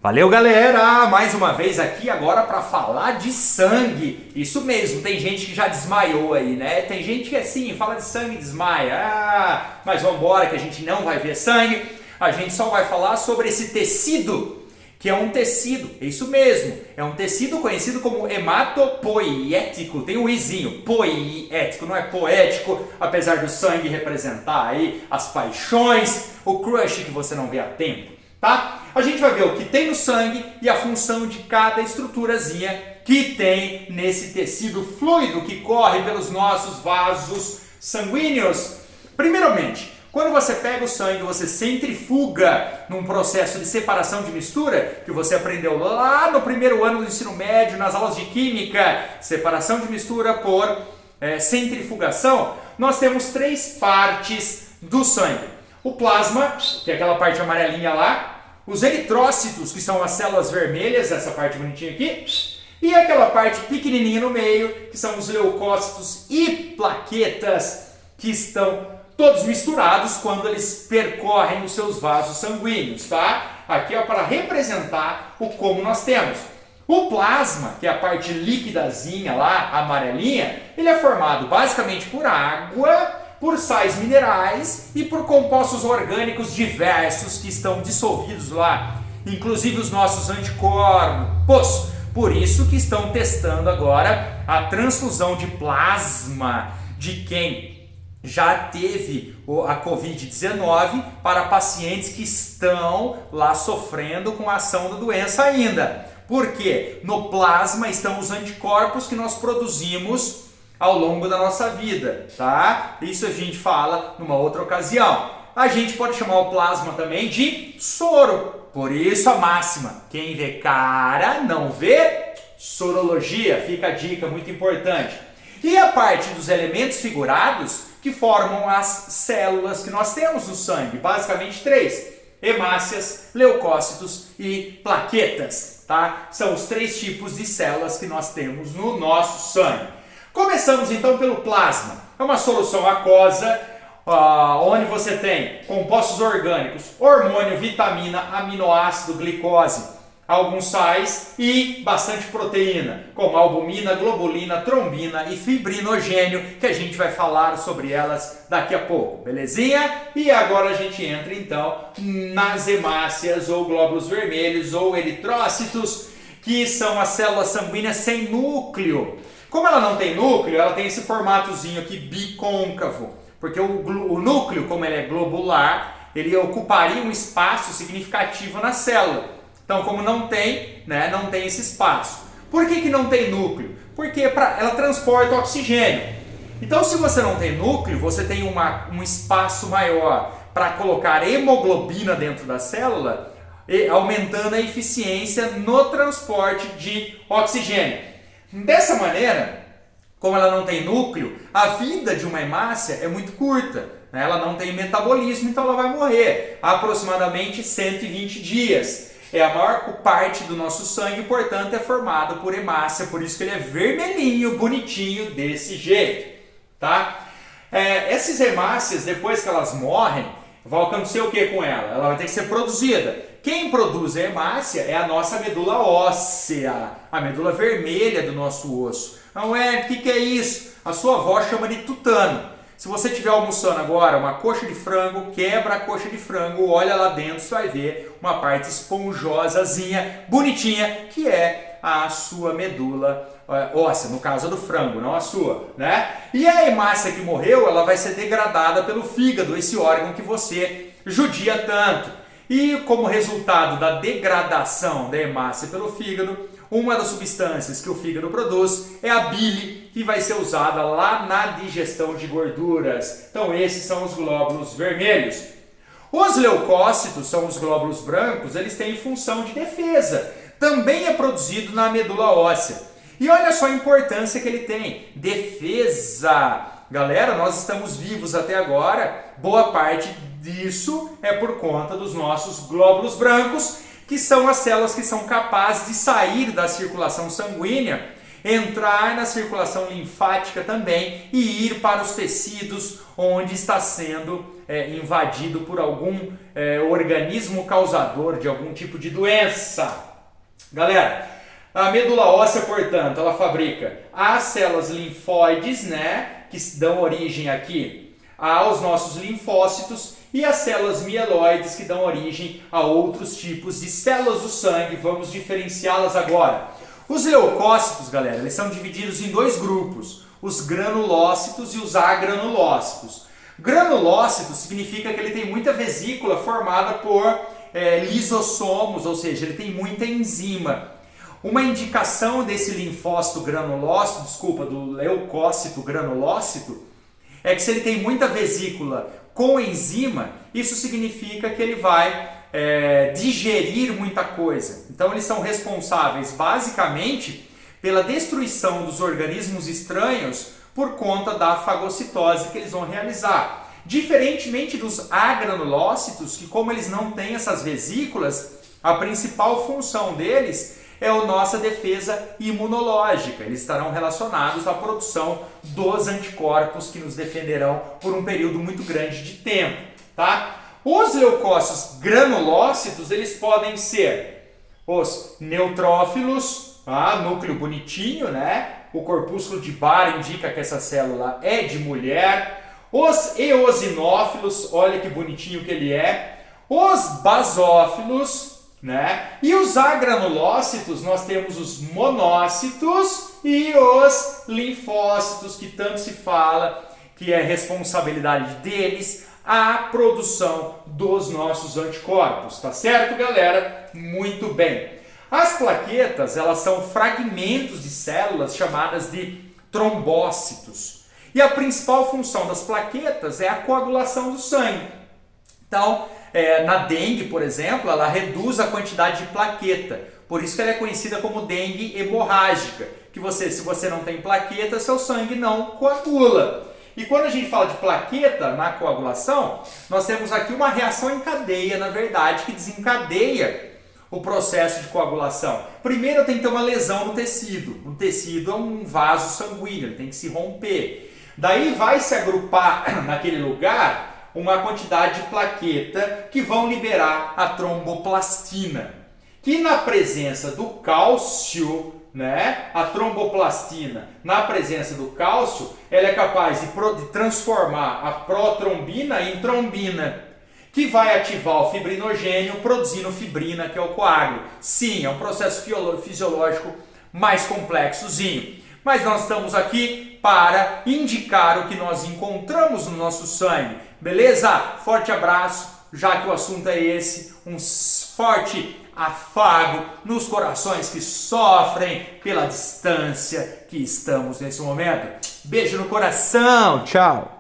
Valeu, galera! Mais uma vez aqui agora para falar de sangue. Isso mesmo, tem gente que já desmaiou aí, né? Tem gente que assim, fala de sangue e desmaia. Mas vamos embora que a gente não vai ver sangue. A gente só vai falar sobre esse tecido, que é um tecido, é isso mesmo. É um tecido conhecido como hematopoiético. Tem um izinho, poiético, não é poético, apesar do sangue representar aí as paixões, o crush que você não vê há tempo. Tá? A gente vai ver o que tem no sangue e a função de cada estruturazinha que tem nesse tecido fluido que corre pelos nossos vasos sanguíneos. Primeiramente, quando você pega o sangue, você centrifuga num processo de separação de mistura que você aprendeu lá no primeiro ano do ensino médio, nas aulas de química, separação de mistura por centrifugação. Nós temos três partes do sangue. O plasma, que é aquela parte amarelinha lá, os eritrócitos, que são as células vermelhas, essa parte bonitinha aqui, e aquela parte pequenininha no meio, que são os leucócitos e plaquetas, que estão todos misturados quando eles percorrem os seus vasos sanguíneos, tá? Aqui é para representar o como nós temos. O plasma, que é a parte líquidazinha lá, amarelinha, ele é formado basicamente por água, por sais minerais e por compostos orgânicos diversos que estão dissolvidos lá, inclusive os nossos anticorpos. Por isso que estão testando agora a transfusão de plasma de quem já teve a Covid-19 para pacientes que estão lá sofrendo com a ação da doença ainda. Porque no plasma estão os anticorpos que nós produzimos ao longo da nossa vida, tá? Isso a gente fala numa outra ocasião. A gente pode chamar o plasma também de soro. Por isso a máxima, quem vê cara não vê sorologia. Fica a dica muito importante. E a parte dos elementos figurados que formam as células que nós temos no sangue, basicamente três: hemácias, leucócitos e plaquetas, tá? São os três tipos de células que nós temos no nosso sangue. Começamos então pelo plasma. É uma solução aquosa, onde você tem compostos orgânicos, hormônio, vitamina, aminoácido, glicose, alguns sais e bastante proteína, como albumina, globulina, trombina e fibrinogênio, que a gente vai falar sobre elas daqui a pouco, belezinha? E agora a gente entra então nas hemácias ou glóbulos vermelhos ou eritrócitos, que são as células sanguíneas sem núcleo. Como ela não tem núcleo, ela tem esse formatozinho aqui bicôncavo, porque o núcleo, como ele é globular, ele ocuparia um espaço significativo na célula. Então, como não tem, né, não tem esse espaço. Por que não tem núcleo? Porque ela transporta oxigênio. Então, se você não tem núcleo, você tem um espaço maior para colocar hemoglobina dentro da célula, aumentando a eficiência no transporte de oxigênio. Dessa maneira, como ela não tem núcleo, a vida de uma hemácia é muito curta, né? Ela não tem metabolismo, então ela vai morrer aproximadamente 120 dias. É a maior parte do nosso sangue, portanto, é formado por hemácia, por isso que ele é vermelhinho, bonitinho, desse jeito, tá? Essas hemácias, depois que elas morrem, vai acontecer o que com ela? Ela vai ter que ser produzida. Quem produz a hemácia é a nossa medula óssea, a medula vermelha do nosso osso. Não é? O que é isso? A sua avó chama de tutano. Se você estiver almoçando agora uma coxa de frango, quebra a coxa de frango, olha lá dentro, você vai ver uma parte esponjosazinha, bonitinha, que é a sua medula óssea, no caso do frango, não a sua, né? E a hemácia que morreu, ela vai ser degradada pelo fígado, esse órgão que você judia tanto. E como resultado da degradação da hemácia pelo fígado, uma das substâncias que o fígado produz é a bile, que vai ser usada lá na digestão de gorduras. Então esses são os glóbulos vermelhos. Os leucócitos, são os glóbulos brancos, eles têm função de defesa. Também é produzido na medula óssea. E olha só a importância que ele tem. Defesa. Galera, nós estamos vivos até agora, boa parte disso é por conta dos nossos glóbulos brancos, que são as células que são capazes de sair da circulação sanguínea entrar na circulação linfática também e ir para os tecidos onde está sendo invadido por algum organismo causador de algum tipo de doença. Galera, a medula óssea, portanto, ela fabrica as células linfóides, né, que dão origem aqui aos nossos linfócitos, e as células mieloides, que dão origem a outros tipos de células do sangue. Vamos diferenciá-las agora. Os leucócitos, galera, eles são divididos em dois grupos, os granulócitos e os agranulócitos. Granulócito significa que ele tem muita vesícula formada por lisossomos, ou seja, ele tem muita enzima. Uma indicação desse linfócito granulócito, do leucócito granulócito, é que se ele tem muita vesícula com enzima, isso significa que ele vai digerir muita coisa. Então eles são responsáveis basicamente pela destruição dos organismos estranhos por conta da fagocitose que eles vão realizar. Diferentemente dos agranulócitos, que como eles não têm essas vesículas, a principal função deles é a nossa defesa imunológica. Eles estarão relacionados à produção dos anticorpos que nos defenderão por um período muito grande de tempo, tá? Os leucócitos granulócitos, eles podem ser os neutrófilos, núcleo bonitinho, né? O corpúsculo de Barr indica que essa célula é de mulher. Os eosinófilos, olha que bonitinho que ele é. Os basófilos, né? E os agranulócitos, nós temos os monócitos e os linfócitos, que tanto se fala que é responsabilidade deles a produção dos nossos anticorpos, tá certo, galera? Muito bem. As plaquetas, elas são fragmentos de células chamadas de trombócitos. E a principal função das plaquetas é a coagulação do sangue. Então, na dengue, por exemplo, ela reduz a quantidade de plaqueta. Por isso que ela é conhecida como dengue hemorrágica. Que se você não tem plaqueta, seu sangue não coagula. E quando a gente fala de plaqueta na coagulação, nós temos aqui uma reação em cadeia, na verdade, que desencadeia o processo de coagulação. Primeiro tem que ter uma lesão no tecido. O tecido é um vaso sanguíneo, ele tem que se romper. Daí vai se agrupar naquele lugar uma quantidade de plaqueta que vão liberar a tromboplastina. Que na presença do cálcio, né, a tromboplastina, na presença do cálcio, ela é capaz de transformar a protrombina em trombina, que vai ativar o fibrinogênio produzindo fibrina, que é o coágulo. Sim, é um processo fisiológico mais complexozinho. Mas nós estamos aqui para indicar o que nós encontramos no nosso sangue. Beleza? Forte abraço, já que o assunto é esse. Um forte afago nos corações que sofrem pela distância que estamos nesse momento. Beijo no coração. Tchau.